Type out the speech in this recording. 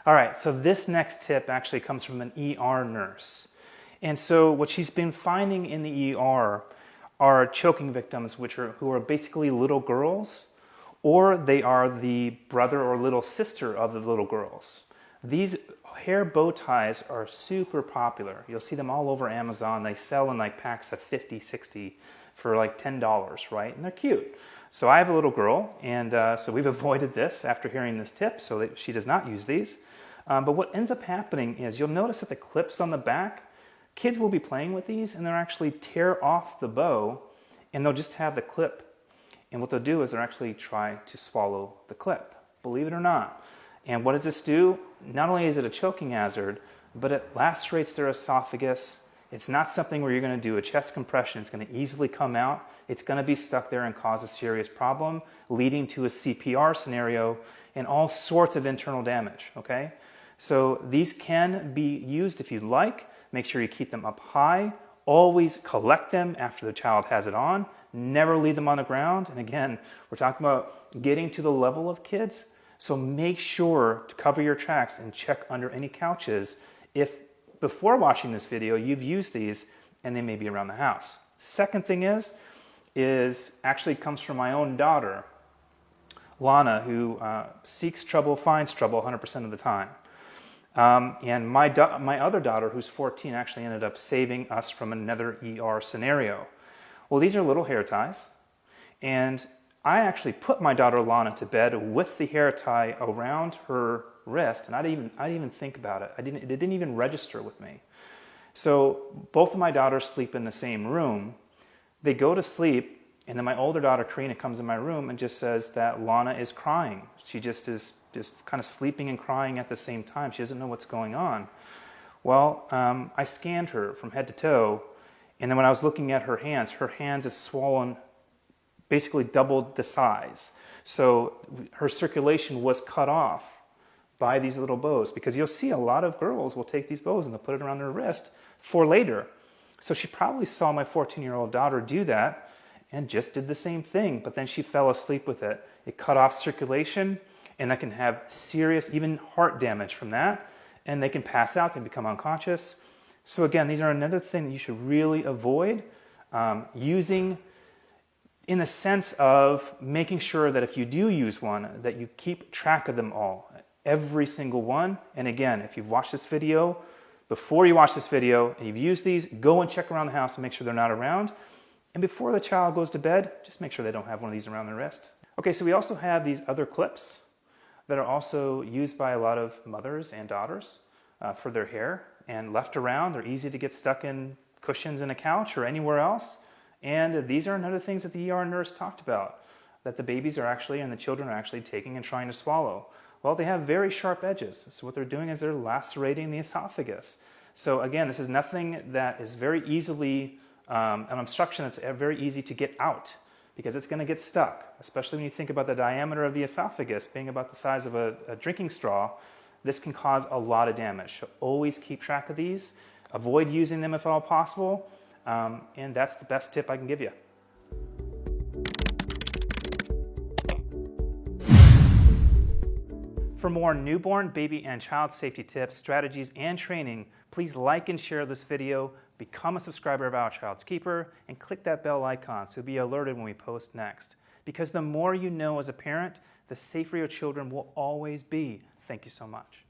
All right, so this next tip actually comes from an ER nurse. And so what she's been finding in the ER are choking victims who are basically little girls, or they are the brother or little sister of the little girls. These hair bow ties are super popular. You'll see them all over Amazon. They sell in like packs of 50, 60 for like $10, right? And they're cute. So I have a little girl, and so we've avoided this after hearing this tip so that she does not use these. But what ends up happening is you'll notice that the clips on the back, kids will be playing with these and they'll actually tear off the bow and they'll just have the clip. And what they'll do is they'll actually try to swallow the clip, believe it or not. And what does this do? Not only is it a choking hazard, but it lacerates their esophagus. It's not something where you're going to do a chest compression. It's going to easily come out. It's going to be stuck there and cause a serious problem, leading to a CPR scenario and all sorts of internal damage, okay? So these can be used if you'd like. Make sure you keep them up high. Always collect them after the child has it on. Never leave them on the ground. And again, we're talking about getting to the level of kids. So make sure to cover your tracks and check under any couches if before watching this video you've used these and they may be around the house. Second thing is actually comes from my own daughter, Lana, who seeks trouble, finds trouble 100% of the time. And my other daughter, who's 14, actually ended up saving us from another ER scenario. Well, these are little hair ties, and I actually put my daughter Lana to bed with the hair tie around her wrist, and I didn't even think about it. It didn't even register with me. So both of my daughters sleep in the same room. They go to sleep, and then my older daughter, Karina, comes in my room and just says that Lana is crying. She just is kind of sleeping and crying at the same time. She doesn't know what's going on. Well, I scanned her from head to toe, and then when I was looking at her hands is swollen, basically doubled the size. So her circulation was cut off by these little bows, because you'll see a lot of girls will take these bows and they'll put it around their wrist for later. So she probably saw my 14-year-old daughter do that and just did the same thing, but then she fell asleep with it. It cut off circulation, and that can have serious, even heart damage from that, and they can pass out, they become unconscious. So again, these are another thing that you should really avoid using, in the sense of making sure that if you do use one, that you keep track of them all, every single one. And again, if you've watched this video, before you watch this video and you've used these, go and check around the house and make sure they're not around. And before the child goes to bed, just make sure they don't have one of these around their wrist. Okay, so we also have these other clips that are also used by a lot of mothers and daughters for their hair, and left around. They're easy to get stuck in cushions in a couch or anywhere else. And these are another things that the ER nurse talked about, that the babies are actually, and the children are actually taking and trying to swallow. Well, they have very sharp edges. So what they're doing is they're lacerating the esophagus. So again, this is nothing that is very easily, an obstruction that's very easy to get out, because it's going to get stuck, especially when you think about the diameter of the esophagus being about the size of a drinking straw. This can cause a lot of damage. So always keep track of these. Avoid using them if at all possible. And that's the best tip I can give you. For more newborn, baby, and child safety tips, strategies, and training, please like and share this video, become a subscriber of Our Child's Keeper, and click that bell icon so you'll be alerted when we post next. Because the more you know as a parent, the safer your children will always be. Thank you so much.